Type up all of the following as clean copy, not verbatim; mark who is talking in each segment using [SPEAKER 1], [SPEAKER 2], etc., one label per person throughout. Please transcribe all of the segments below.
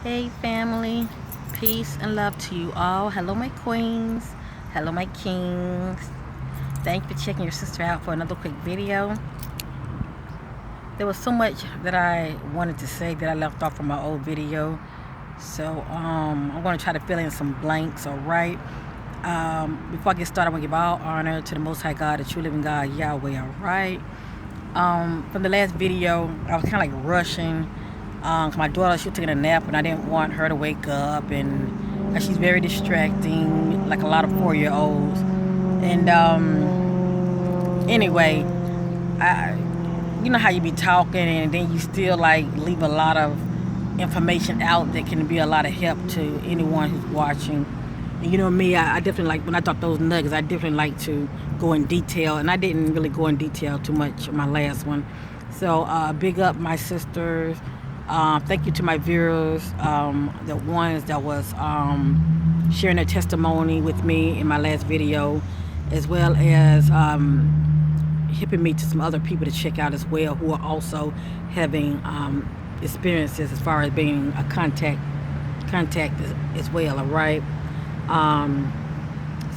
[SPEAKER 1] Hey family, peace and love to you all. Hello my queens, hello my kings. Thank you for checking your sister out for another quick video. There was so much that I wanted to say that I left off from my old video. So I'm going to try to fill in some blanks, alright? Before I get started, I want to give all honor to the Most High God, the true living God, Yahweh, alright? From the last video, I was kind of like rushing. My daughter, she was taking a nap and I didn't want her to wake up, and she's very distracting, like a lot of 4-year-olds. And anyway, you know how you be talking and then you still like leave a lot of information out that can be a lot of help to anyone who's watching. And you know me, I definitely like, when I talk those nuggets, I definitely like to go in detail, and I didn't really go in detail too much in my last one. So big up my sisters. Thank you to my viewers, the ones that was sharing their testimony with me in my last video, as well as hipping me to some other people to check out as well, who are also having experiences as far as being a contact as well. All right.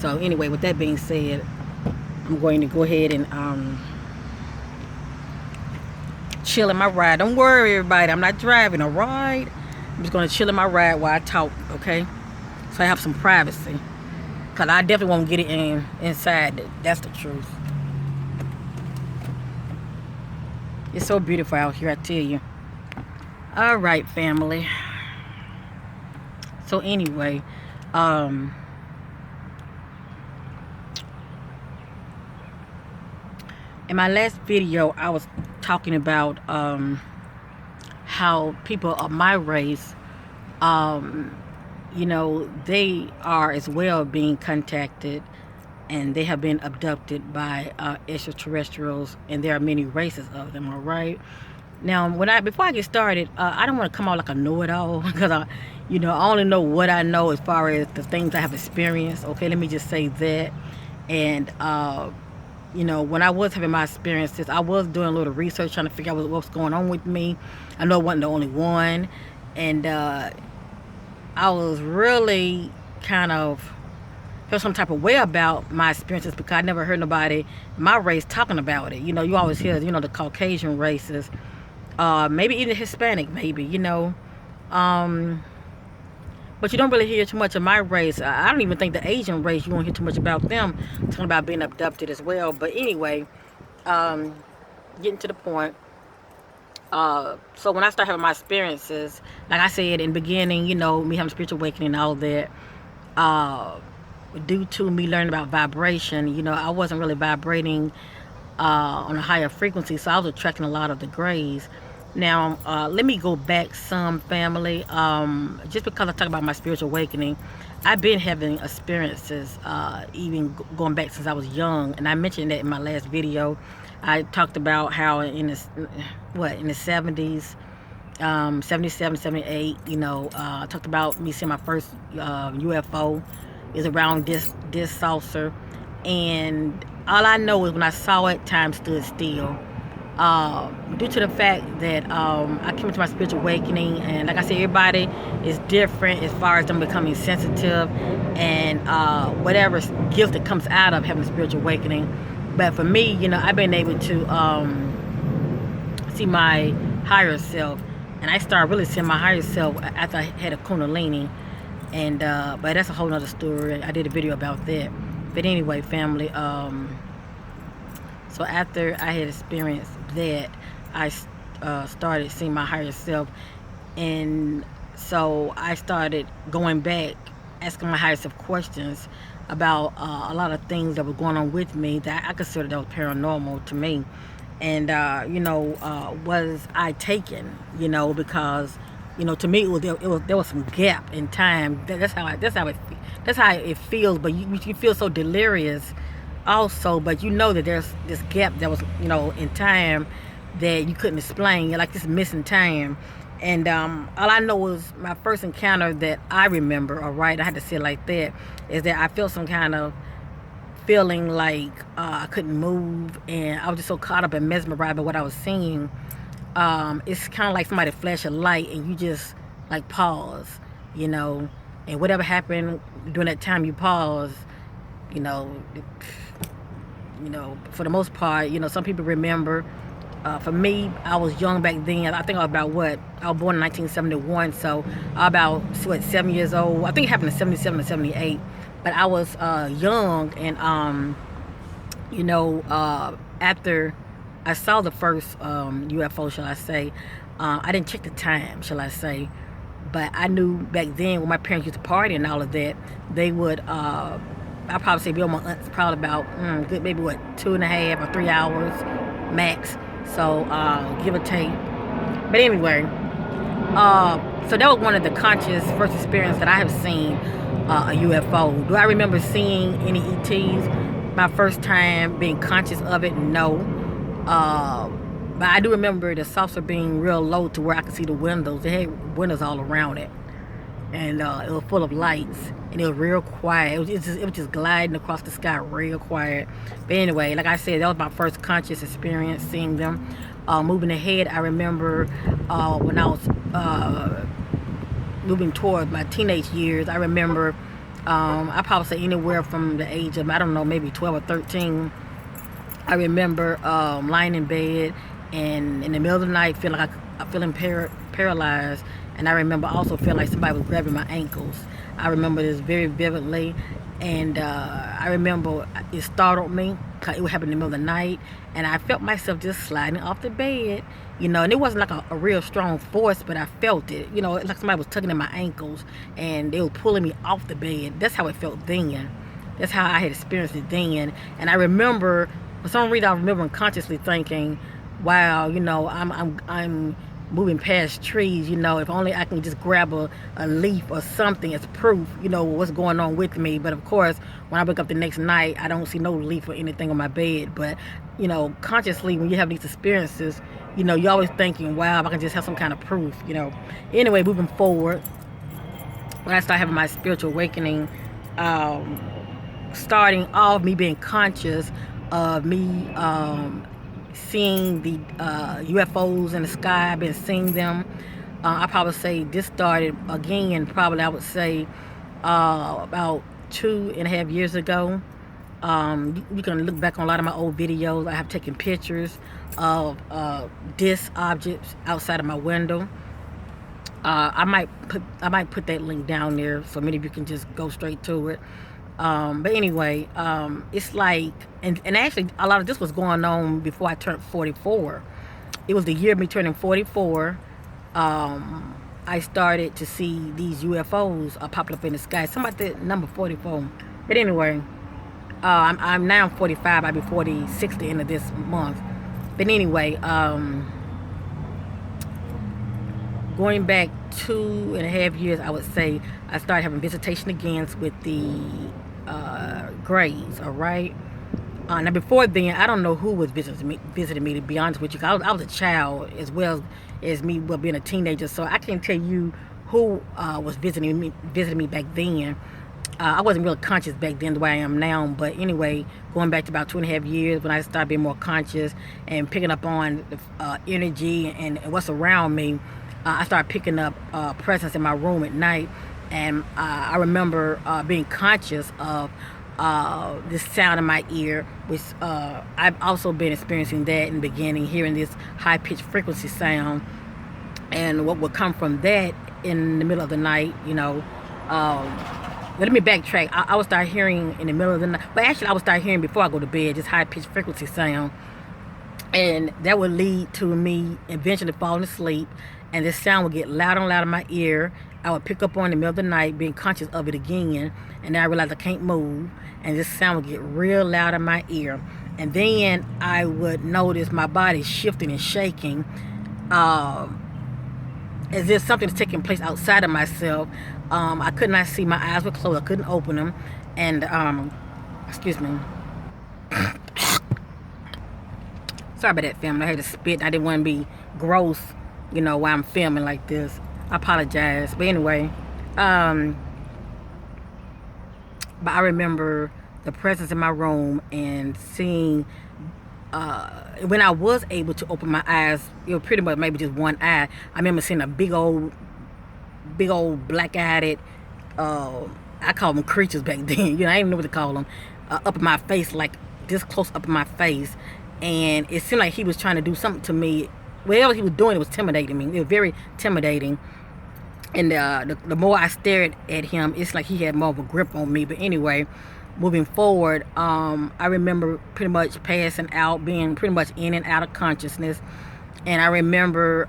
[SPEAKER 1] So anyway, with that being said, I'm going to go ahead and chill in my ride. Don't worry, everybody. I'm not driving a ride. I'm just going to chill in my ride while I talk, okay? So I have some privacy. Because I definitely won't get it inside. That's the truth. It's so beautiful out here, I tell you. All right, family. So anyway, in my last video, I was talking about how people of my race, you know, they are as well being contacted, and they have been abducted by extraterrestrials, and there are many races of them. All right. Now, before I get started, I don't want to come out like a know-it-all because I only know what I know as far as the things I have experienced. Okay, let me just say that. And when I was having my experiences, I was doing a little research trying to figure out what's going on with me. I know I wasn't the only one, and I was really kind of feel some type of way about my experiences because I never heard nobody my race talking about it. You always hear, the Caucasian races, maybe even Hispanic, maybe, but you don't really hear too much of my race. I don't even think the Asian race, you won't hear too much about them talking about being abducted as well. But anyway, getting to the point. So when I started having my experiences, like I said in the beginning, me having spiritual awakening and all that, due to me learning about vibration, I wasn't really vibrating on a higher frequency, so I was attracting a lot of the grays. Now, let me go back some, family. Just because I talk about my spiritual awakening, I've been having experiences, even going back since I was young, and I mentioned that in my last video. I talked about how in the 70s, 77, 78, I talked about me seeing my first UFO is around this saucer, and all I know is when I saw it, time stood still. Due to the fact that I came into my spiritual awakening, and like I said, everybody is different as far as them becoming sensitive and whatever gift that comes out of having a spiritual awakening. But for me, I've been able to see my higher self, and I started really seeing my higher self after I had a Kundalini. And but that's a whole nother story. I did a video about that. But anyway, family, so after I had experienced that, I started seeing my higher self, and so I started going back, asking my higher self questions about a lot of things that were going on with me that I considered that was paranormal to me. And was I taken? Because to me there was some gap in time. That's how it feels. But you feel so delirious also, but that there's this gap that was in time that you couldn't explain. You're like this missing time. And all I know was my first encounter that I remember, all right, I had to say it like that, is that I felt some kind of feeling like I couldn't move, and I was just so caught up and mesmerized by what I was seeing. It's kind of like somebody flash a light and you just like pause, you know, and whatever happened during that time you pause, you know, for the most part, some people remember. For me, I was young back then. I think I was about what? I was born in 1971, so I was about what, 7 years old. I think it happened in 77 or 78. But I was young, and after I saw the first UFO, shall I say, I didn't check the time, shall I say, but I knew back then when my parents used to party and all of that, they would. I'd probably say be on my aunt's probably about good maybe what 2.5 or 3 hours max. So give or take. But anyway, so that was one of the conscious first experience that I have seen a UFO. Do I remember seeing any ETs? My first time being conscious of it, no. But I do remember the saucer being real low to where I could see the windows. They had windows all around it, and it was full of lights, and it was real quiet. It was just gliding across the sky, real quiet. But anyway, like I said, that was my first conscious experience seeing them. Moving ahead, I remember when I was moving toward my teenage years. I remember I probably say anywhere from the age of, I don't know, maybe 12 or 13. I remember lying in bed and in the middle of the night feeling paralyzed. And I remember also feeling like somebody was grabbing my ankles. I remember this very vividly. And I remember it startled me because it would happen in the middle of the night. And I felt myself just sliding off the bed, and it wasn't like a real strong force, but I felt it, like somebody was tugging at my ankles and they were pulling me off the bed. That's how it felt then. That's how I had experienced it then. And I remember, for some reason, I remember unconsciously thinking, wow, I'm moving past trees, if only I can just grab a leaf or something as proof, what's going on with me. But of course, when I wake up the next night, I don't see no leaf or anything on my bed. But, consciously, when you have these experiences, you're always thinking, wow, if I can just have some kind of proof, Anyway, moving forward, when I started having my spiritual awakening, starting off me being conscious of me seeing the UFOs in the sky. I've been seeing them. I probably say this started again, probably I would say about 2.5 years ago. You can look back on a lot of my old videos. I have taken pictures of disc objects outside of my window. I might put that link down there so many of you can just go straight to it. But anyway, it's like, and actually a lot of this was going on before I turned 44. It was the year of me turning 44. I started to see these UFOs popping up in the sky. Something like that number 44. But anyway, I'm now 45. I'll be 46 the end of this month. But anyway, going back 2.5 years, I would say I started having visitation again with the Grays. All right. Now before then, I don't know who was visiting me. To be honest with you, I was a child as well as me, being a teenager. So I can't tell you who was visiting me back then. I wasn't really conscious back then the way I am now. But anyway, going back to about 2.5 years when I started being more conscious and picking up on energy and what's around me, I started picking up presence in my room at night. And I remember being conscious of this sound in my ear, which I've also been experiencing that in the beginning, hearing this high-pitched frequency sound. And what would come from that in the middle of the night, let me backtrack. I would start hearing in the middle of the night, but actually I would start hearing before I go to bed, this high-pitched frequency sound. And that would lead to me eventually falling asleep, and this sound would get louder and louder in my ear. I would pick up on in the middle of the night, being conscious of it again, and then I realized I can't move, and this sound would get real loud in my ear. And then I would notice my body shifting and shaking, as if something's taking place outside of myself. I could not see, my eyes were closed, I couldn't open them, and excuse me. Sorry about that, family. I had to spit. I didn't want to be gross, while I'm filming like this. I apologize. But anyway, but I remember the presence in my room and seeing, when I was able to open my eyes, it was pretty much maybe just one eye. I remember seeing a big old big old black-eyed, I call them creatures back then. I didn't even know what to call them. Up in my face, like this close up in my face, and it seemed like he was trying to do something to me. Whatever he was doing, it was intimidating me. It was very intimidating. And the more I stared at him, it's like he had more of a grip on me. But anyway, moving forward, I remember pretty much passing out, being pretty much in and out of consciousness. And I remember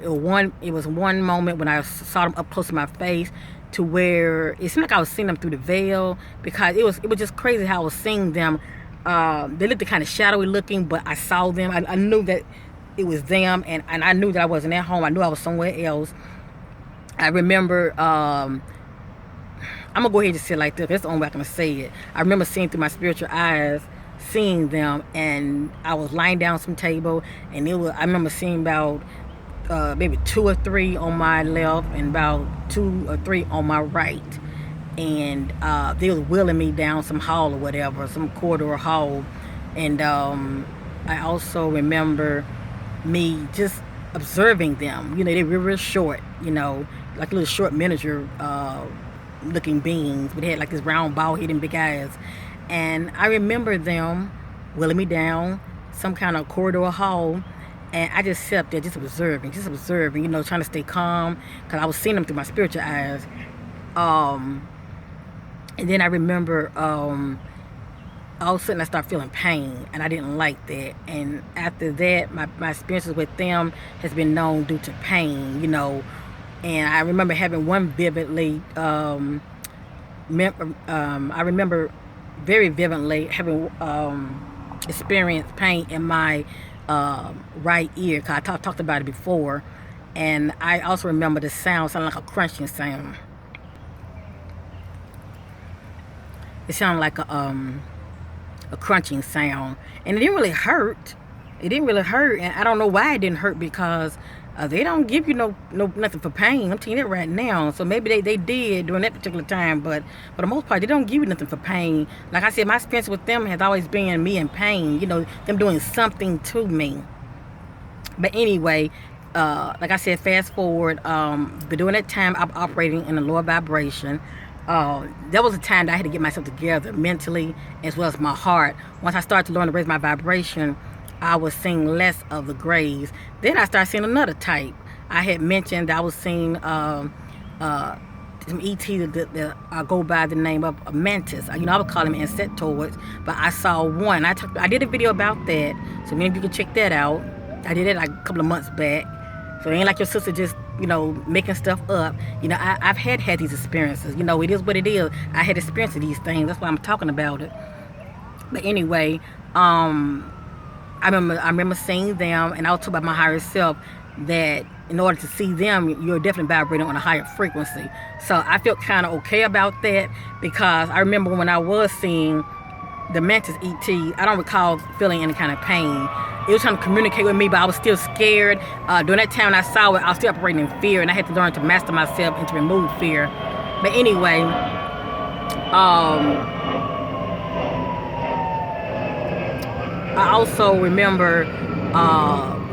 [SPEAKER 1] it was one moment when I saw them up close to my face, to where it seemed like I was seeing them through the veil, because it was just crazy how I was seeing them. They looked kind of shadowy looking, but I saw them. I knew that it was them, and I knew that I wasn't at home. I knew I was somewhere else. I remember, I'm gonna go ahead and just say it like this. That's the only way I'm gonna say it. I remember seeing through my spiritual eyes, seeing them, and I was lying down some table, and I remember seeing about maybe 2 or 3 on my left and about 2 or 3 on my right, and they was wheeling me down some hall or whatever, some corridor hall. And I also remember me just observing them. They were real short, like little short miniature looking beings, but they had like this round bald head and big eyes. And I remember them wheeling me down some kind of corridor hall, and I just sat there just observing, trying to stay calm, because I was seeing them through my spiritual eyes. And then I remember all of a sudden I started feeling pain, and I didn't like that. And after that, my experiences with them has been known due to pain, And I remember having one vividly, I remember very vividly having experienced pain in my right ear, because I talked about it before. And I also remember the sound sounded like a crunching sound. It sounded like a crunching sound, and it didn't really hurt. And I don't know why it didn't hurt, because they don't give you no nothing for pain. I'm telling you that right now. So maybe they did during that particular time, but for the most part, they don't give you nothing for pain. Like I said, my experience with them has always been me in pain. Them doing something to me. But anyway, like I said, fast forward. But during that time, I'm operating in a lower vibration. There was a time that I had to get myself together mentally as well as my heart. Once I started to learn to raise my vibration, I was seeing less of the grays. Then I started seeing another type. I had mentioned that I was seeing some ET that go by the name of a mantis. I would call them insectoids, but I saw one. I did a video about that, so maybe you can check that out. I did it like a couple of months back. So it ain't like your sister just, making stuff up. I've had these experiences. It is what it is. I had experience of these things. That's why I'm talking about it. But anyway, I remember seeing them, and I was told by my higher self that in order to see them, you're definitely vibrating on a higher frequency. So I felt kind of okay about that, because I remember when I was seeing the mantis ET, I don't recall feeling any kind of pain. It was trying to communicate with me, but I was still scared. During that time when I saw it, I was still operating in fear, and I had to learn to master myself and to remove fear. But anyway, I also remember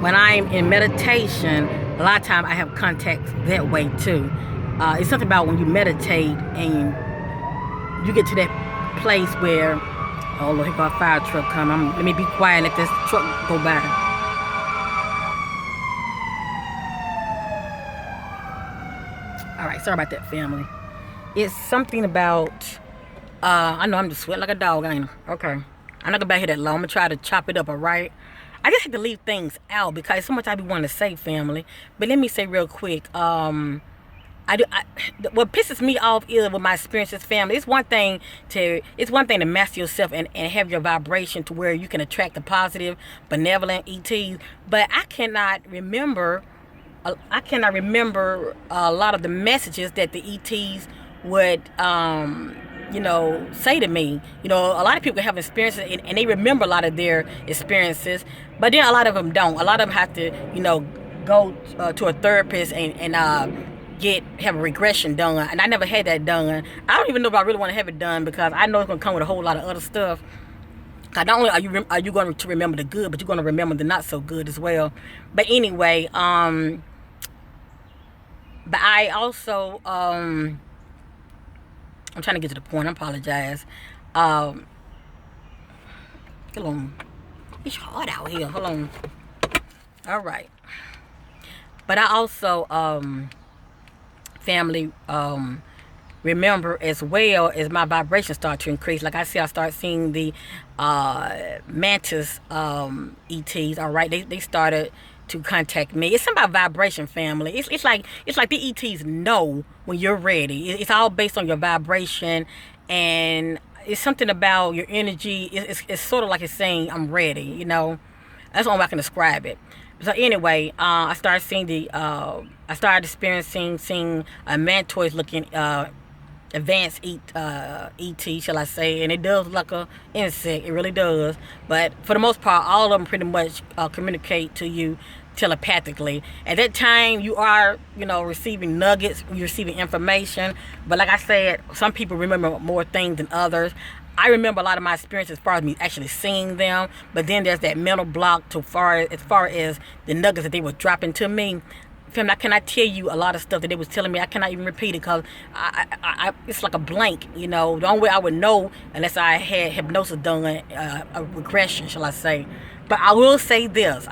[SPEAKER 1] when I'm in meditation, a lot of times I have contacts that way too. It's something about when you meditate and you get to that place where, oh Lord, here got a fire truck coming. Let me be quiet and let this truck go by. All right, sorry about that, family. It's something about, I know I'm just sweating like a dog, ain't I? Okay. I'm not gonna be here that long. I'm gonna try to chop it up, all right? I just had to leave things out because so much I be wanting to say, family. But let me say real quick, what pisses me off is with my experiences, family. It's one thing to master yourself and have your vibration to where you can attract the positive, benevolent ETs. But I cannot remember a lot of the messages that the ETs would say to me. A lot of people have experiences and they remember a lot of their experiences, but then a lot of them don't. A lot of them have to, go to a therapist and have a regression done. And I never had that done. I don't even know if I really want to have it done because I know it's going to come with a whole lot of other stuff. Not only are you going to remember the good, but you're going to remember the not so good as well. But anyway, But I also, I'm trying to get to the point. I apologize. Um, hold on. It's hot out here. Hold on. All right. But I also, family, remember as well as my vibration start to increase. Like I said, I start seeing the mantis ETs. All right, they started to contact me. It's about vibration, family. It's like the ETs know when you're ready. It's all based on your vibration, and it's something about your energy. It's sort of like it's saying I'm ready. That's the only way I can describe it. So anyway, I started experiencing seeing a mantoid looking advanced ET, shall I say, and it does look like a insect. It really does. But for the most part, all of them pretty much communicate to you telepathically. At that time, you are, receiving nuggets, you're receiving information. But like I said, some people remember more things than others. I remember a lot of my experience as far as me actually seeing them, but then there's that mental block as far as the nuggets that they were dropping to me. Fam, I cannot tell you a lot of stuff that they was telling me. I cannot even repeat it because it's like a blank. The only way I would know unless I had hypnosis done, a regression, shall I say. But I will say this.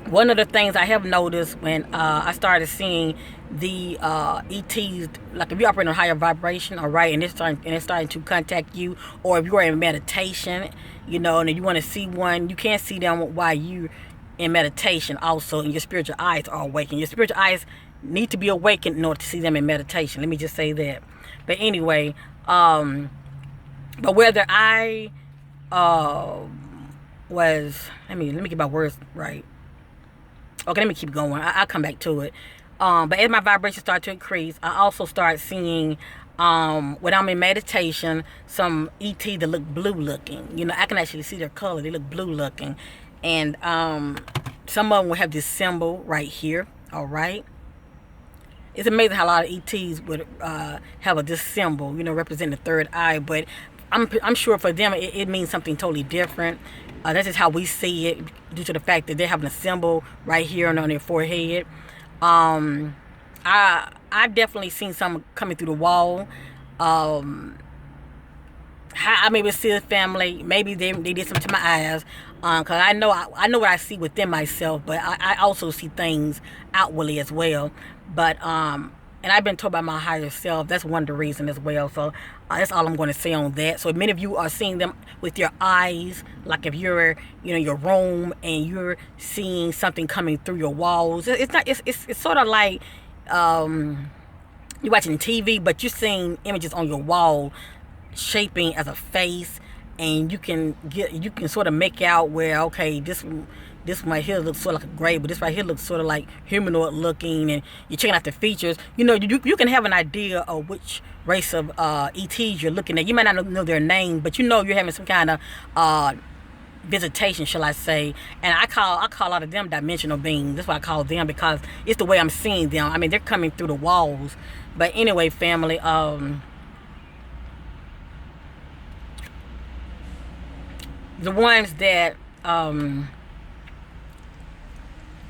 [SPEAKER 1] One of the things I have noticed when I started seeing the ETs, like if you operate on higher vibration, all right, and it's starting to contact you, or if you are in meditation, and you want to see one, you can't see them while you in meditation also, and your spiritual eyes are awakened. Your spiritual eyes need to be awakened in order to see them in meditation. Let me just say that. But anyway, but whether I was, let me get my words right. Okay, let me keep going. I'll come back to it. But as my vibrations start to increase, I also start seeing, when I'm in meditation, some ET that look blue looking. I can actually see their color. They look blue looking. And some of them will have this symbol right here. All right. It's amazing how a lot of ETs would have this symbol, representing the third eye. But I'm sure for them it means something totally different. That's just how we see it, due to the fact that they're having a symbol right here and on their forehead. I've definitely seen some coming through the wall. I maybe see a family. Maybe they did something to my eyes. Cause I know what I see within myself, but I also see things outwardly as well. But and I've been told by my higher self, that's one of the reasons as well. So that's all I'm going to say on that. So many of you are seeing them with your eyes, like if you're in your room and you're seeing something coming through your walls. It's sort of like you're watching TV, but you're seeing images on your wall shaping as a face, and you can sort of make out where, okay, this one right here looks sort of like a gray, but this right here looks sort of like humanoid looking, and you're checking out the features. You can have an idea of which race of ETs you're looking at. You might not know their name, but you're having some kind of visitation, shall I say. And I call a lot of them dimensional beings. That's what I call them, because it's the way I'm seeing them. I mean, they're coming through the walls. But anyway, family, the ones that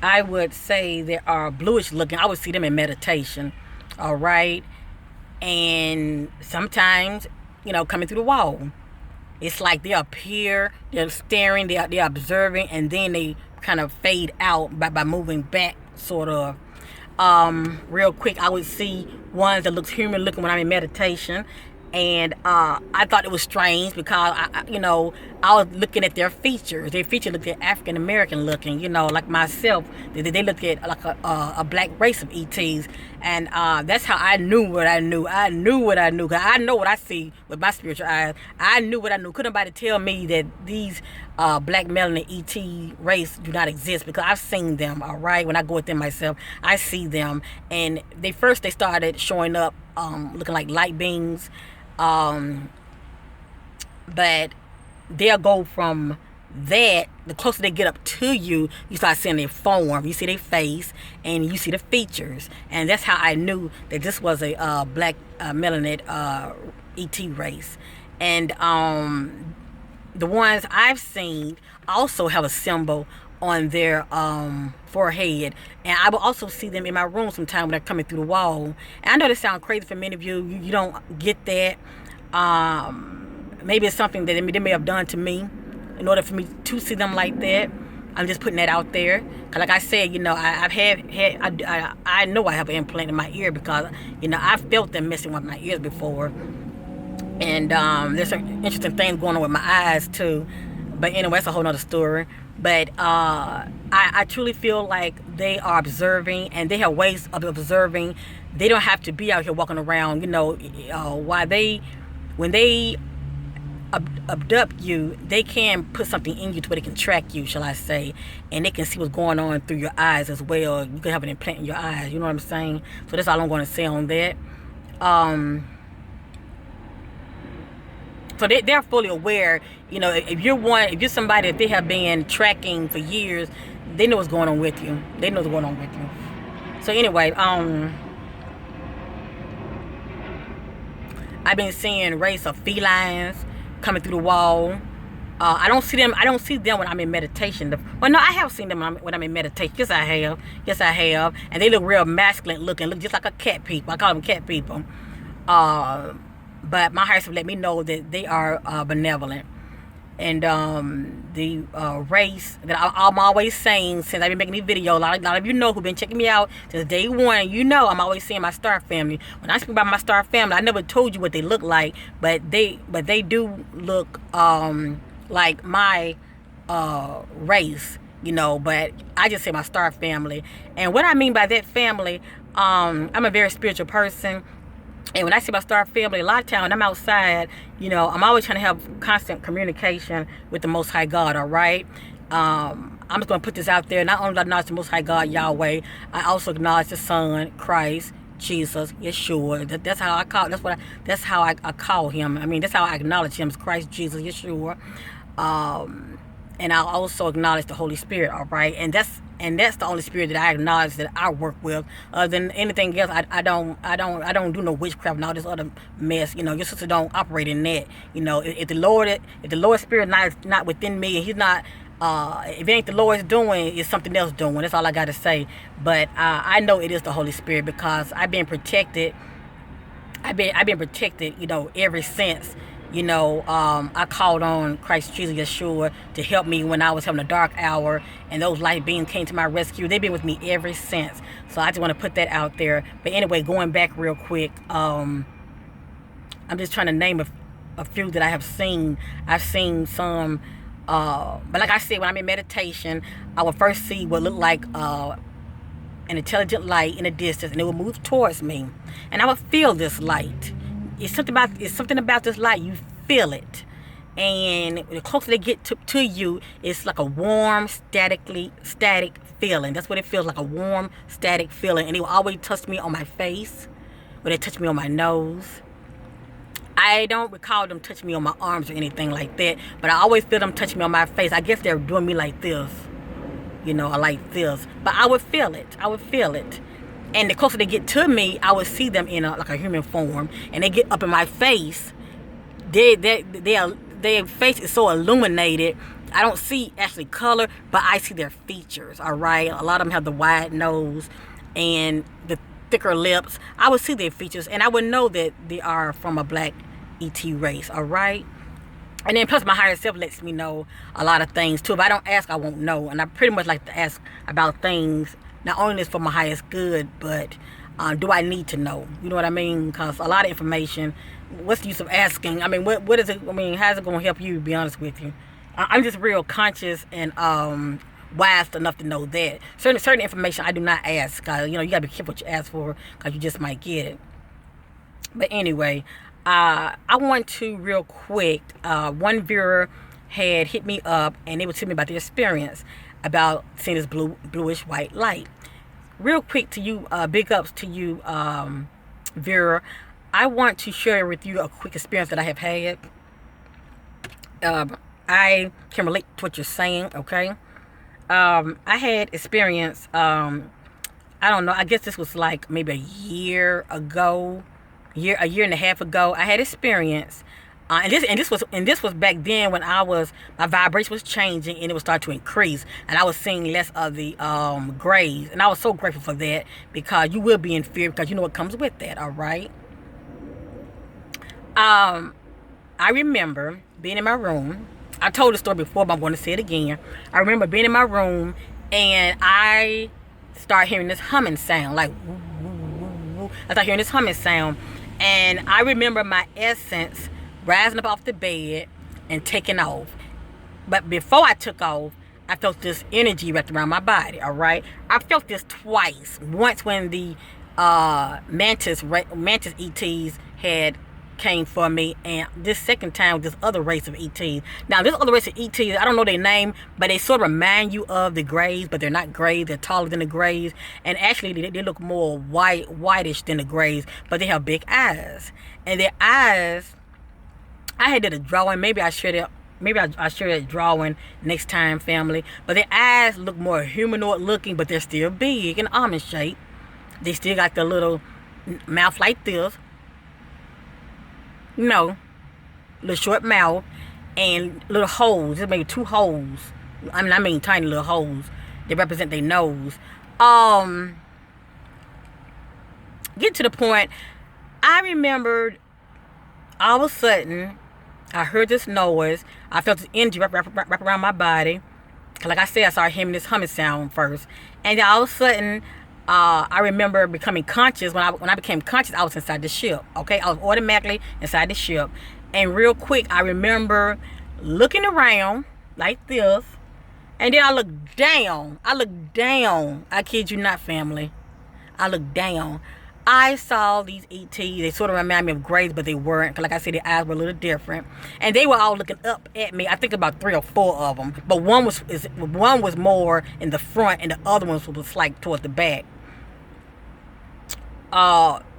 [SPEAKER 1] I would say they are bluish looking, I would see them in meditation. All right. And sometimes, coming through the wall. It's like they appear, they're staring, they're observing, and then they kind of fade out by moving back, sort of. Real quick, I would see ones that looks human looking when I'm in meditation. And I thought it was strange because I was looking at their features. Their features looked at African American looking, like myself. They look at like a black race of ETs, and that's how I knew what I knew. I knew what I knew, because I know what I see with my spiritual eyes. I knew what I knew. Couldn't nobody tell me that these black melanin ET race do not exist, because I've seen them. All right, when I go within myself, I see them, and they started showing up looking like light beings. But they'll go from that. The closer they get up to you, you start seeing their form, you see their face, and you see the features. And that's how I knew that this was a black melanin ET race. And the ones I've seen also have a symbol on their forehead. And I will also see them in my room sometime when they're coming through the wall. And I know this sounds crazy for many of you. You don't get that. Maybe it's something that they may have done to me in order for me to see them like that. I'm just putting that out there. Cause like I said, I know I have an implant in my ear because, I felt them messing with my ears before. And there's some interesting things going on with my eyes too. But anyway, that's a whole nother story. But I truly feel like they are observing, and they have ways of observing. They don't have to be out here walking around, when they abduct you, they can put something in you to where they can track you, shall I say, and they can see what's going on through your eyes as well. You can have an implant in your eyes, you know what I'm saying? So that's all I'm going to say on that. So they're fully aware, if you're somebody that they have been tracking for years, they know what's going on with you. They know what's going on with you. So anyway, I've been seeing race of felines coming through the wall. I don't see them when I'm in meditation. Well, no, I have seen them when I'm in meditation. Yes, I have. And they look real masculine looking, look just like a cat people. I call them cat people. But my higher self let me know that they are benevolent. And the race that I'm always saying, since I've been making these videos, a lot of you know who've been checking me out since day one, I'm always saying my star family. When I speak about my star family, I never told you what they look like, but they do look like my race, but I just say my star family. And what I mean by that family, I'm a very spiritual person. And when I see my star family, a lot of times when I'm outside, I'm always trying to have constant communication with the Most High God, all right? I'm just going to put this out there. Not only do I acknowledge the Most High God, Yahweh, I also acknowledge the Son, Christ, Jesus, Yeshua. That's how I call him. I mean, that's how I acknowledge him, Christ, Jesus, Yeshua. And I also acknowledge the Holy Spirit, all right? And that's the only spirit that I acknowledge that I work with. Other than anything else, I don't do no witchcraft and all this other mess. Your sister don't operate in that. If the Lord's spirit not within me, and he's not, if it ain't the Lord's doing, it's something else doing. That's all I got to say. But I know it is the Holy Spirit because I've been protected. I've been protected, ever since. I called on Christ Jesus Yeshua to help me when I was having a dark hour, and those light beings came to my rescue. They've been with me ever since. So I just want to put that out there. But anyway, going back real quick, I'm just trying to name a few that I have seen. I've seen some, but like I said, when I'm in meditation, I will first see what looked like an intelligent light in the distance, and it will move towards me, and I will feel this light. It's something about this light. You feel it, and the closer they get to you, it's like a warm, static feeling. That's what it feels like, a warm, static feeling. And they will always touch me on my face, or they touch me on my nose. I don't recall them touching me on my arms or anything like that, but I always feel them touching me on my face. I guess they're doing me like this, or like this. But I would feel it. And the closer they get to me, I would see them in like a human form, and they get up in my face. Their face is so illuminated. I don't see actually color, but I see their features. All right, a lot of them have the wide nose and the thicker lips. I would see their features, and I would know that they are from a black ET race. All right. And then plus my higher self lets me know a lot of things too. If I don't ask, I won't know. And I pretty much like to ask about things. Not only is for my highest good, but do I need to know? You know what I mean? Because a lot of information, what's the use of asking? I mean, what is it? I mean, how's it going to help you, to be honest with you? I'm just real conscious and wise enough to know that. Certain information I do not ask. You got to be careful what you ask for, because you just might get it. But anyway, I want to real quick, one viewer had hit me up, and they would tell me about their experience about seeing this bluish white light. Real quick to you, big ups to you, Vera. I want to share with you a quick experience that I have had. I can relate to what you're saying, okay? I had experience, I don't know, I guess this was like maybe a year and a half ago. I had experience And this was back then when my vibration was changing and it would start to increase, and I was seeing less of the grays, and I was so grateful for that, because you will be in fear, because you know what comes with that. All right. I remember being in my room. I told the story before, but I'm going to say it again. I remember being in my room, and I started hearing this humming sound, like woo, woo, woo, woo. I started hearing this humming sound, and I remember my essence rising up off the bed and taking off. But before I took off, I felt this energy wrapped around my body. All right, I felt this twice. Once when the mantis ETs had came for me, and this second time with this other race of ETs. Now, this other race of ETs, I don't know their name, but they sort of remind you of the grays, but they're not grays. They're taller than the grays, and actually they look more whitish than the grays, but they have big eyes. And their eyes, I had did a drawing. Maybe I share that drawing next time, family. But their eyes look more humanoid looking, but they're still big and almond shaped. They still got the little mouth like this. Little short mouth and little holes. Just maybe 2 holes. I mean tiny little holes. They represent their nose. Get to the point. I remembered all of a sudden I heard this noise. I felt this energy wrap around my body. Like I said, I started hearing this humming sound first, and then all of a sudden, I remember becoming conscious. When I became conscious, I was inside the ship. Okay, I was automatically inside the ship, and real quick, I remember looking around like this, and then I looked down. I kid you not, family. I looked down. I saw these ETs. They sort of remind me of grays, but they weren't. Cause like I said, their eyes were a little different, and they were all looking up at me. I think about 3 or 4 of them, but one was more in the front, and the other one was like towards the back.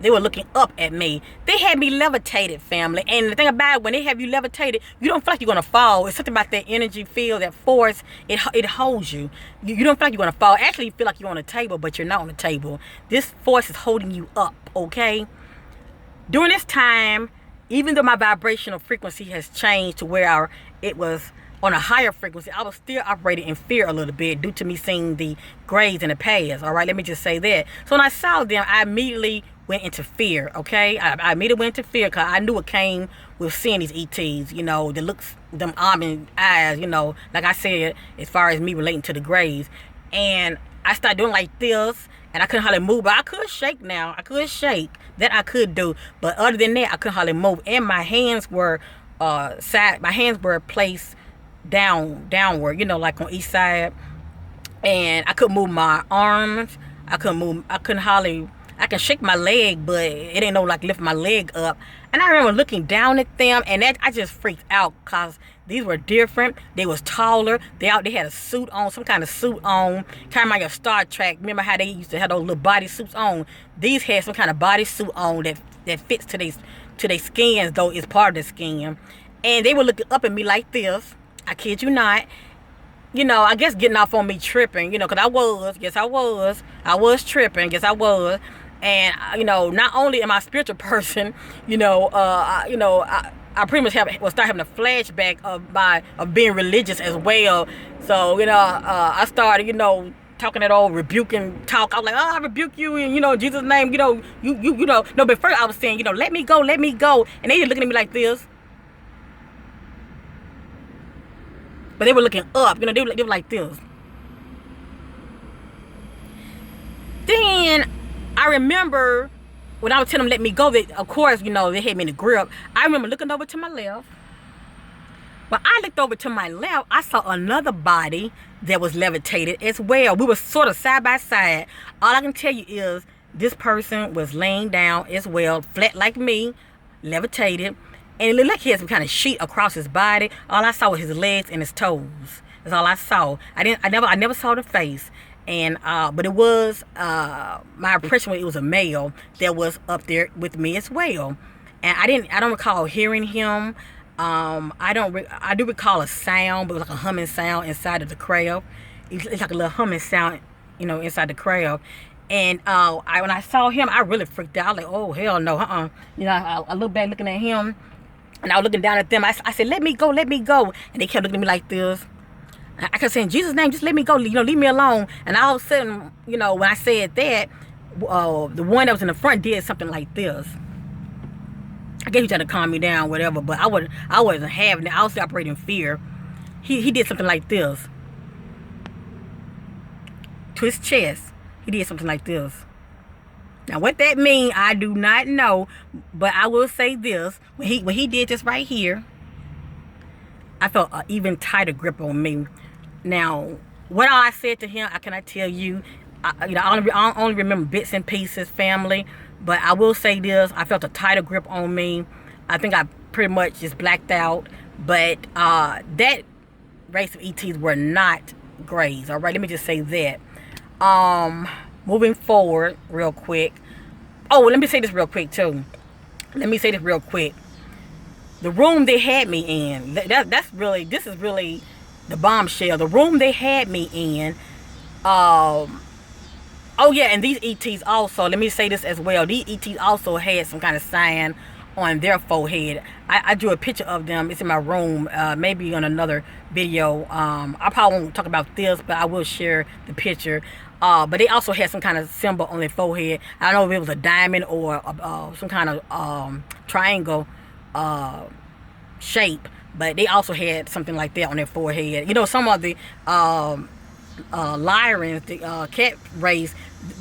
[SPEAKER 1] They were looking up at me. They had me levitated, family. And the thing about it, when they have you levitated, you don't feel like you're gonna fall. It's something about that energy field, that force. It holds you. You don't feel like you're gonna fall. Actually, you feel like you're on a table, but you're not on a table. This force is holding you up. Okay. During this time, even though my vibrational frequency has changed to where it was on a higher frequency, I was still operating in fear a little bit due to me seeing the grays in the past. All right, let me just say that. So when I saw them, I immediately went into fear. Okay, I immediately went into fear because I knew it came with seeing these ETs. You know, the looks, them almond eyes. You know, like I said, as far as me relating to the grays, and I started doing like this, and I couldn't hardly move, but I could shake now. I could shake. That I could do, but other than that, I couldn't hardly move. And my hands were my hands were placed downward, you know, like on each side, and I couldn't move my arms. I can shake my leg, but it ain't no like lift my leg up. And I remember looking down at them, and that I just freaked out because these were different. They was taller. They had a suit on, some kind of suit on, kind of like a Star Trek. Remember how they used to have those little body suits on? These had some kind of body suit on that fits to their skins, though it's part of the skin. And they were looking up at me like this. I kid you not. You know, I guess getting off on me tripping, you know, because I was tripping, guess I was. And, you know, not only am I a spiritual person, you know, I pretty much start having a flashback of being religious as well. So, you know, I started, you know, talking that old rebuking talk. I was like, oh, I rebuke you in, you know, Jesus' name, you know, you know. No, but first I was saying, you know, let me go. And they were looking at me like this. But they were looking up, you know, they were like this. Then I remember when I was telling them let me go, that of course, you know, they had me in the grip. I remember looking over to my left. When I looked over to my left, I saw another body that was levitated as well. We were sort of side by side. All I can tell you is this person was laying down as well, flat like me, levitated. And it looked like he had some kind of sheet across his body. All I saw was his legs and his toes. That's all I saw. I never saw the face. And but it was my impression was it was a male that was up there with me as well. And I don't recall hearing him. I do recall a sound, but it was like a humming sound inside of the crab. It's like a little humming sound, you know, inside the crab. And when I saw him, I really freaked out. I was like, oh hell no, You know, I looked back looking at him. And I was looking down at them. I said, let me go, let me go. And they kept looking at me like this. I kept saying, Jesus' name, just let me go, leave me alone. And all of a sudden, when I said that, the one that was in the front did something like this. I guess he tried to calm me down, whatever, but I wasn't having it. I was operating in fear. He did something like this. To his chest, he did something like this. Now, what that means, I do not know, but I will say this. When he did this right here, I felt an even tighter grip on me. Now, what I said to him, I cannot tell you. I only remember bits and pieces, family. But I will say this. I felt a tighter grip on me. I think I pretty much just blacked out. But that race of ETs were not grays. All right, let me just say that. Moving forward real quick. Oh, let me say this real quick too. The room they had me in, this is really the bombshell. The room they had me in, oh yeah, and these ETs also, let me say this as well, these ETs also had some kind of sign on their forehead. I drew a picture of them. It's in my room, maybe on another video. I probably won't talk about this, but I will share the picture. But they also had some kind of symbol on their forehead. I don't know if it was a diamond or some kind of triangle shape, but they also had something like that on their forehead. Some of the Lyrans, the cat race,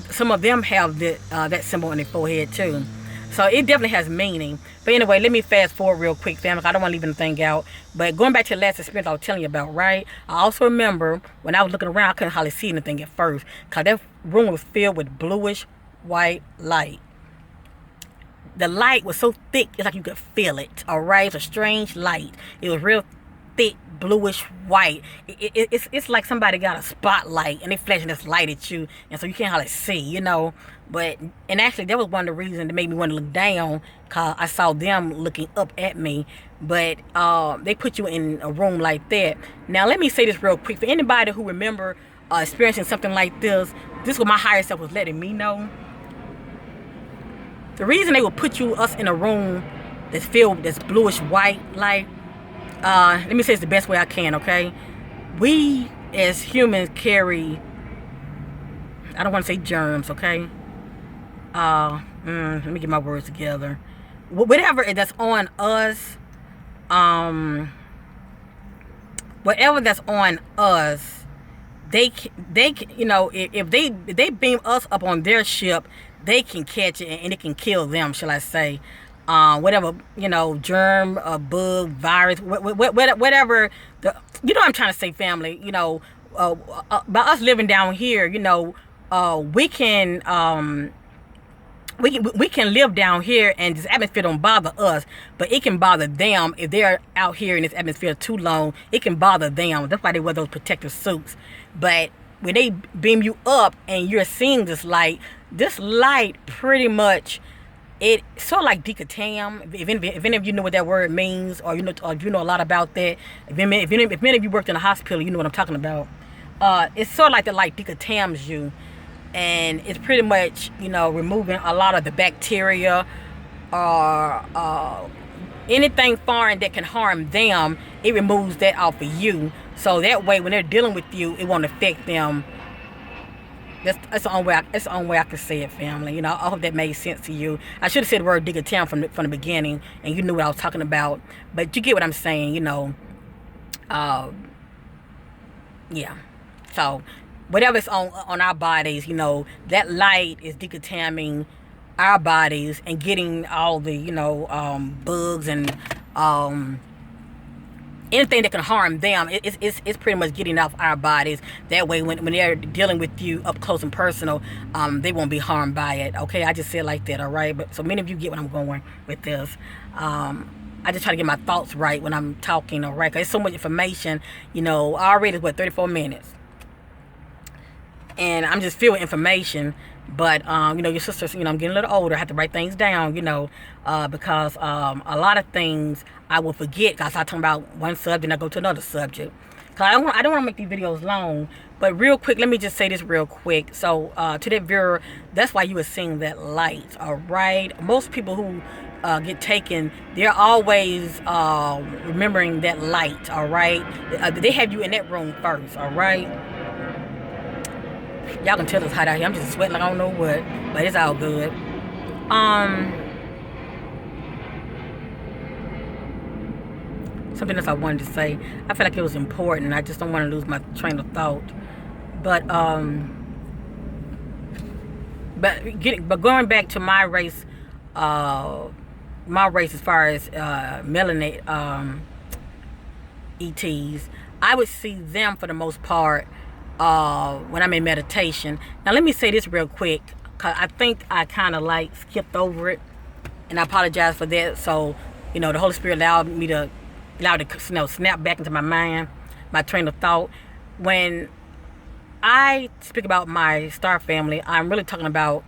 [SPEAKER 1] some of them have that symbol on their forehead too. So it definitely has meaning. But anyway, let me fast forward real quick, family. I don't want to leave anything out. But going back to the last experience I was telling you about, right? I also remember when I was looking around, I couldn't hardly see anything at first, because that room was filled with bluish white light. The light was so thick, it's like you could feel it, all right? It's a strange light. It was real thick, bluish white. It's like somebody got a spotlight and they flashing this light at you, and so you can't hardly see, and actually that was one of the reasons that made me want to look down, because I saw them looking up at me. But they put you in a room like that. Now let me say this real quick for anybody who remember experiencing something like this. This is what my higher self was letting me know. The reason they would put us in a room that's filled with this bluish white light, let me say it's the best way I can, okay? We as humans carry, I don't want to say germs, okay? Let me get my words together. Whatever that's on us, whatever that's on us, they if they beam us up on their ship, they can catch it and it can kill them, shall I say. Whatever, germ, bug, virus, whatever, I'm trying to say, family, by us living down here, we can live down here and this atmosphere don't bother us, but it can bother them. If they're out here in this atmosphere too long, it can bother them. That's why they wear those protective suits. But when they beam you up and you're seeing this light pretty much, it's sort of like decatam. If any of you know what that word means, or you know a lot about that, if many of you worked in a hospital, you know what I'm talking about. It's sort of like the light decatams you, and it's pretty much removing a lot of the bacteria or anything foreign that can harm them. It removes that off of you, so that way when they're dealing with you, it won't affect them. That's the only way I can say it, family. I hope that made sense to you. I should have said the word decatam from the beginning, and you knew what I was talking about. But you get what I'm saying, yeah. So whatever's on our bodies, that light is decontaminating our bodies and getting all the bugs and anything that can harm them. It's pretty much getting off our bodies. That way when they're dealing with you up close and personal, they won't be harmed by it. Okay, I just said it like that, all right? But so many of you get what I'm going with this. I just try to get my thoughts right when I'm talking, all right? Because there's so much information. Already it's 34 minutes, and I'm just filled with information. But your sisters, I'm getting a little older. I have to write things down, because a lot of things I will forget. Cause I talk about one subject and I go to another subject. Cause I don't want to make these videos long. But real quick, let me just say this real quick. So to that viewer, that's why you were seeing that light. All right. Most people who get taken, they're always remembering that light, all right? They have you in that room first, all right? Y'all can tell it's hot out here. I'm just sweating like I don't know what, but it's all good. Something else I wanted to say. I feel like it was important. I just don't want to lose my train of thought. But going back to my race as far as melanate ETs, I would see them for the most part when I'm in meditation. Now let me say this real quick, because I think I kind of like skipped over it, and I apologize for that. So, you know, the Holy Spirit allowed to snap back into my mind, my train of thought. When I speak about my star family, I'm really talking about,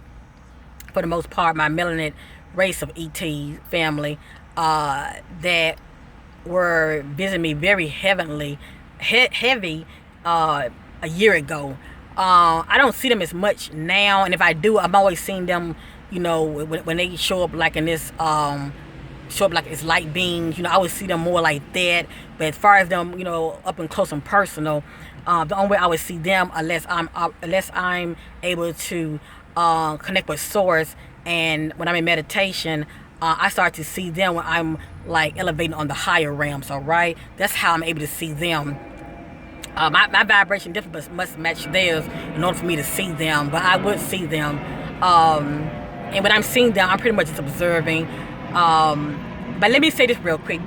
[SPEAKER 1] for the most part, my melanin race of ET family that were visiting me very heavy a year ago. I don't see them as much now, and if I do, I'm always seeing them, you know, when they show up like in this show up like it's light beams, you know, I always see them more like that. But as far as them, you know, up and close and personal, the only way I would see them unless I'm able to connect with source, and when I'm in meditation, I start to see them when I'm like elevating on the higher realms. All right, that's how I'm able to see them. My vibration definitely must match theirs in order for me to see them, but I would see them. And when I'm seeing them, I'm pretty much just observing. But let me say this real quick.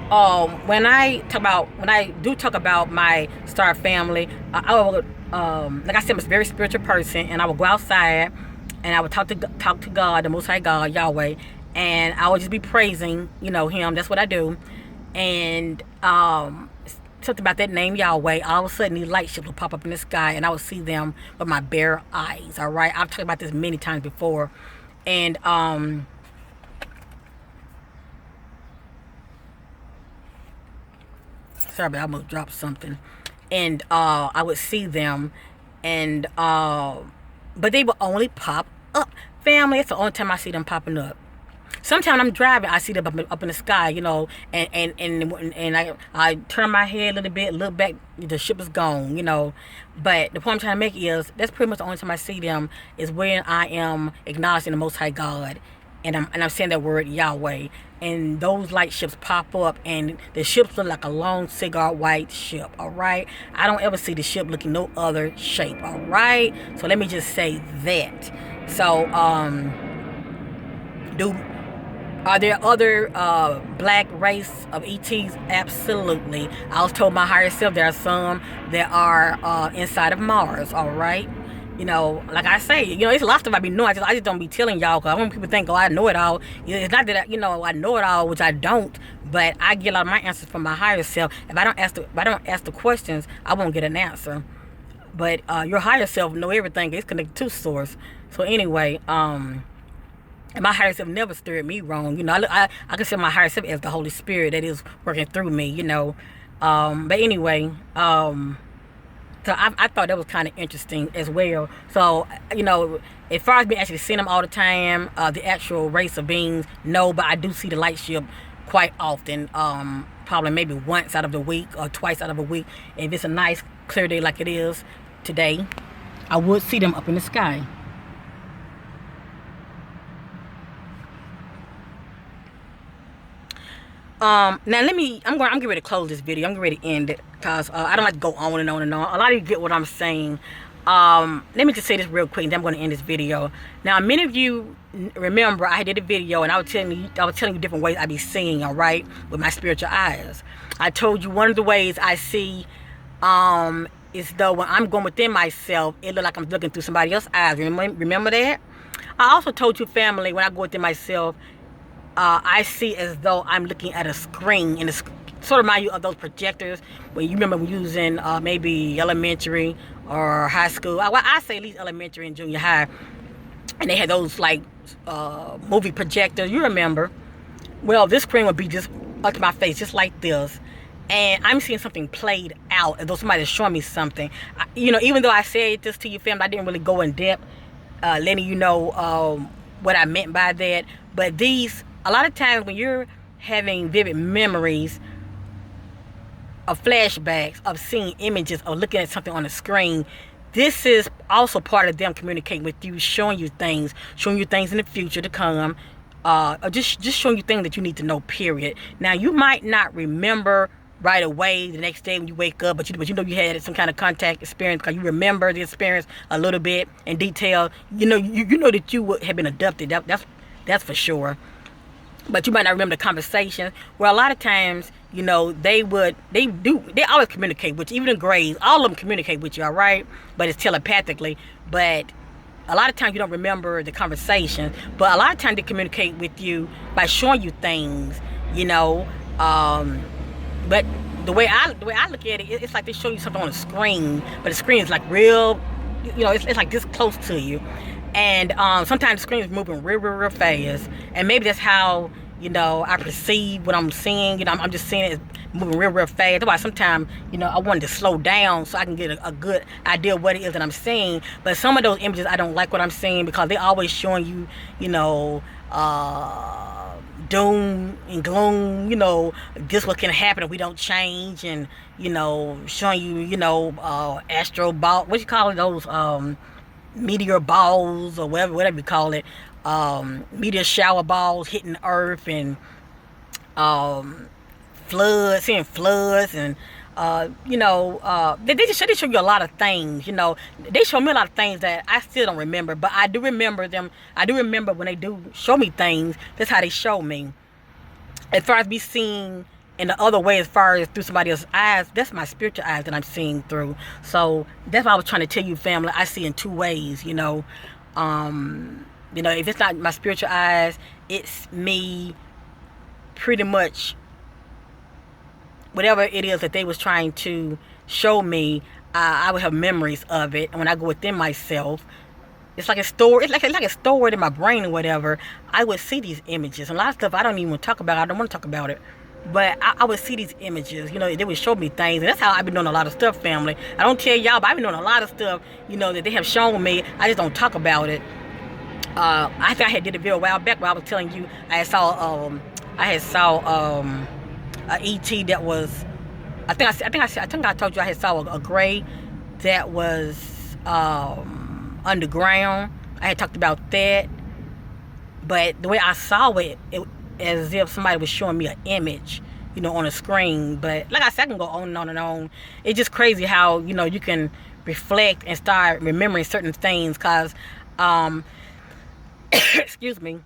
[SPEAKER 1] When I do talk about my star family, I would, like I said, I'm a very spiritual person, and I would go outside and I would talk to God, the Most High God, Yahweh, and I would just be praising, you know, Him. That's what I do. And something about that name Yahweh, all of a sudden these light ships would pop up in the sky, and I would see them with my bare eyes. All right, I've talked about this many times before, and sorry, but I almost dropped something. And I would see them, and but they would only pop up. Family, it's the only time I see them popping up. Sometimes I'm driving, I see them up in the sky, you know, and I turn my head a little bit, look back, the ship is gone, you know. But the point I'm trying to make is, that's pretty much the only time I see them is when I am acknowledging the Most High God, and I'm saying that word Yahweh, and those light ships pop up, and the ships look like a long cigar white ship. All right, I don't ever see the ship looking no other shape. All right, so let me just say that. So are there other black race of ETs? Absolutely. I was told my higher self there are some that are inside of Mars. All right. You know, like I say, you know, it's a lot of stuff I be knowing. I just don't be telling y'all, because I want people to think, oh, I know it all. It's not that I know it all, which I don't. But I get a lot of my answers from my higher self. If I don't ask the questions, I won't get an answer. But your higher self know everything. It's connected to source. So anyway, my higher self never steered me wrong. You know, I consider my higher self as the Holy Spirit that is working through me. You know, but anyway, so I thought that was kind of interesting as well. So, you know, as far as me actually seeing them all the time, the actual race of beings, no, but I do see the light ship quite often. Probably maybe once out of the week or twice out of a week. If it's a nice clear day like it is today, I would see them up in the sky. Now I'm getting ready to close this video. I'm getting ready to end it, because I don't like to go on and on and on. A lot of you get what I'm saying. Let me just say this real quick, and then I'm going to end this video. Now, many of you remember I did a video, and I was telling you different ways I be seeing, all right, with my spiritual eyes. I told you one of the ways I see is though when I'm going within myself, it look like I'm looking through somebody else's eyes. Remember that? I also told you, family, when I go within myself, I see as though I'm looking at a screen, and it's sort of remind you of those projectors when you remember using maybe elementary or high school. I say at least elementary and junior high, and they had those like movie projectors. You remember? Well, this screen would be just up to my face, just like this, and I'm seeing something played out as though somebody's showing me something. You know, even though I said this to you, family, I didn't really go in depth, letting you know what I meant by that. But these a lot of times when you're having vivid memories of flashbacks, of seeing images, or looking at something on the screen, this is also part of them communicating with you, showing you things in the future to come, or just showing you things that you need to know, period. Now, you might not remember right away the next day when you wake up, but you know you had some kind of contact experience because you remember the experience a little bit in detail. You know that you would have been abducted. That's for sure. But you might not remember the conversation. Well, a lot of times, you know, they always communicate with you. Even the Greys, all of them communicate with you, all right? But it's telepathically. But a lot of times you don't remember the conversation. But a lot of times they communicate with you by showing you things, you know. But the way I look at it, it's like they show you something on a screen, but the screen is like real, you know, it's like this close to you. And sometimes the screen is moving real fast. And maybe that's how, you know, I perceive what I'm seeing. You know, I'm just seeing it moving real fast. That's why sometimes, you know, I wanted to slow down so I can get a good idea of what it is that I'm seeing. But some of those images, I don't like what I'm seeing because they're always showing you, you know, doom and gloom, you know, this what can happen if we don't change, and, you know, showing you, you know, astro ball, what you call it, those meteor balls or whatever you call it, meteor shower balls hitting the earth, and seeing floods, and you know, they show you a lot of things. You know, they show me a lot of things that I still don't remember, but I do remember them. I do remember when they do show me things. That's how they show me. As far as me seeing in the other way, as far as through somebody else's eyes, that's my spiritual eyes that I'm seeing through. So that's what I was trying to tell you, family. I see in two ways. You know, if it's not my spiritual eyes, it's me pretty much whatever it is that they was trying to show me. I would have memories of it, and when I go within myself, it's like a story. It's like a story in my brain or whatever. I would see these images. And a lot of stuff I don't even talk about. I don't want to talk about it, but I would see these images. You know, they would show me things, and that's how I've been doing a lot of stuff, family. I don't tell y'all, but I've been doing a lot of stuff, you know, that they have shown me. I just don't talk about it. I think I had did a video a while back where I was telling you I had saw a ET that was, I think I told you I had saw a gray that was underground. I had talked about that, but the way I saw it as if somebody was showing me an image, you know, on a screen. But like I said, I can go on and on and on. It's just crazy how, you know, you can reflect and start remembering certain things, because excuse me,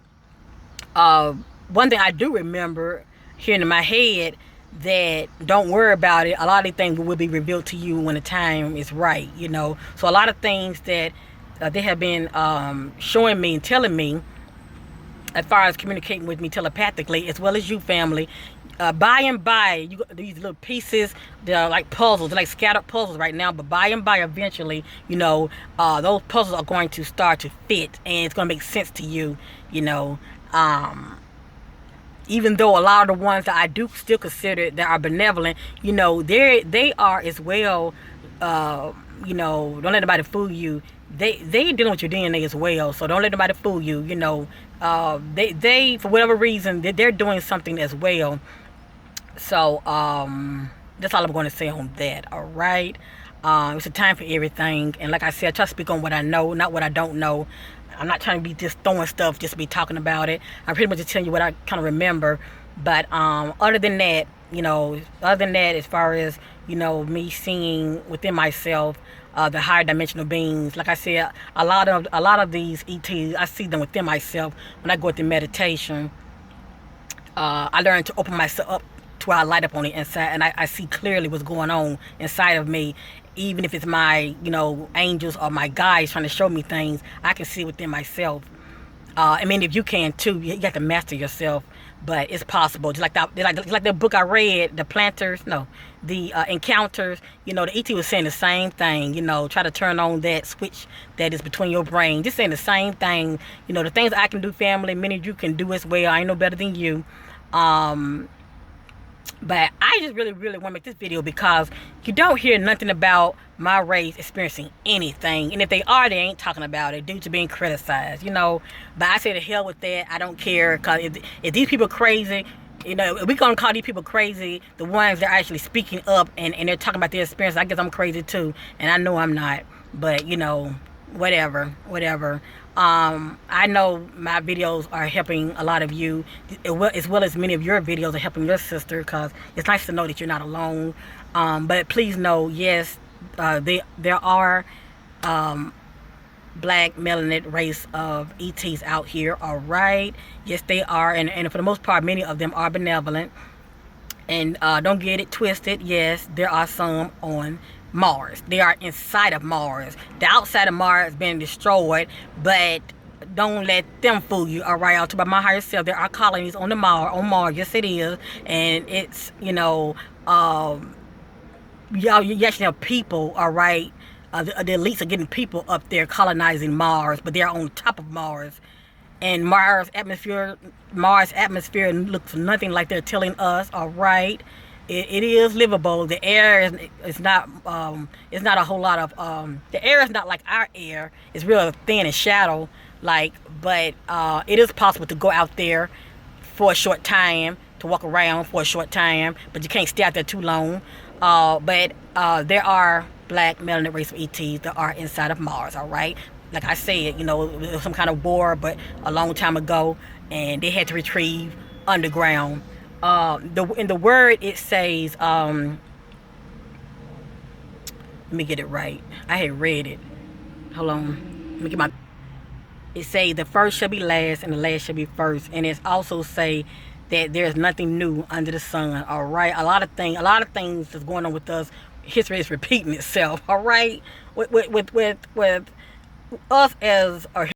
[SPEAKER 1] one thing I do remember hearing in my head, that don't worry about it, a lot of these things will be revealed to you when the time is right, you know. So a lot of things that they have been showing me and telling me, as far as communicating with me telepathically, as well as you, family, by and by, you got these little pieces, they're like puzzles, they're like scattered puzzles right now, but by and by, eventually, you know, those puzzles are going to start to fit, and it's going to make sense to you, you know. Even though a lot of the ones that I do still consider that are benevolent, you know, they are as well, you know, don't let anybody fool you. They dealing with your DNA as well, so don't let anybody fool you, you know. They for whatever reason, they're doing something as well. So, that's all I'm going to say on that, all right? It's a time for everything, and like I said, I try to speak on what I know, not what I don't know. I'm not trying to be just throwing stuff, just be talking about it. I'm pretty much just telling you what I kind of remember. But other than that, you know, as far as, you know, me seeing within myself the higher dimensional beings, like I said, a lot of these ETs, I see them within myself when I go into meditation. I learn to open myself up to where I light up on the inside, and I see clearly what's going on inside of me. Even if it's my, you know, angels or my guides trying to show me things, I can see within myself. I mean, if you can too, you have to master yourself, but it's possible. Just like the book I read, the Encounters, you know, the ET was saying the same thing, you know, try to turn on that switch that is between your brain. Just saying the same thing, you know, the things I can do, family, many of you can do as well. I ain't no better than you. But I just really, really want to make this video because you don't hear nothing about my race experiencing anything. And if they are, they ain't talking about it due to being criticized, you know. But I say to hell with that. I don't care. Because if these people crazy, you know, if we're going to call these people crazy, the ones that are actually speaking up and they're talking about their experience, I guess I'm crazy too. And I know I'm not. But, you know, whatever. I know my videos are helping a lot of you, as well as many of your videos are helping your sister, because it's nice to know that you're not alone. But please know, yes, there are black melanated race of ETs out here, all right? Yes, they are, and for the most part, many of them are benevolent. And don't get it twisted. Yes, there are some on Mars. They are inside of Mars. The outside of Mars is being destroyed, but don't let them fool you. All right, I'll talk about my higher self. There are colonies on Mars. Yes, it is, and it's, you know, you actually have people. All right, the elites are getting people up there colonizing Mars, but they're on top of Mars. And Mars atmosphere looks nothing like they're telling us. All right, it is livable. The air is not it's not a whole lot of the air is not like our air. It's real thin and shallow, like. But it is possible to go out there for a short time, to walk around for a short time, but you can't stay out there too long. But there are black melanated race of ETs that are inside of Mars. All right. Like I said, you know, it was some kind of war, but a long time ago, and they had to retrieve underground. In the word it says, let me get it right. I had read it. Hold on. Let me get my. It say the first shall be last, and the last shall be first, and it also say that there's nothing new under the sun. All right, a lot of things that's going on with us. History is repeating itself. All right, with us as a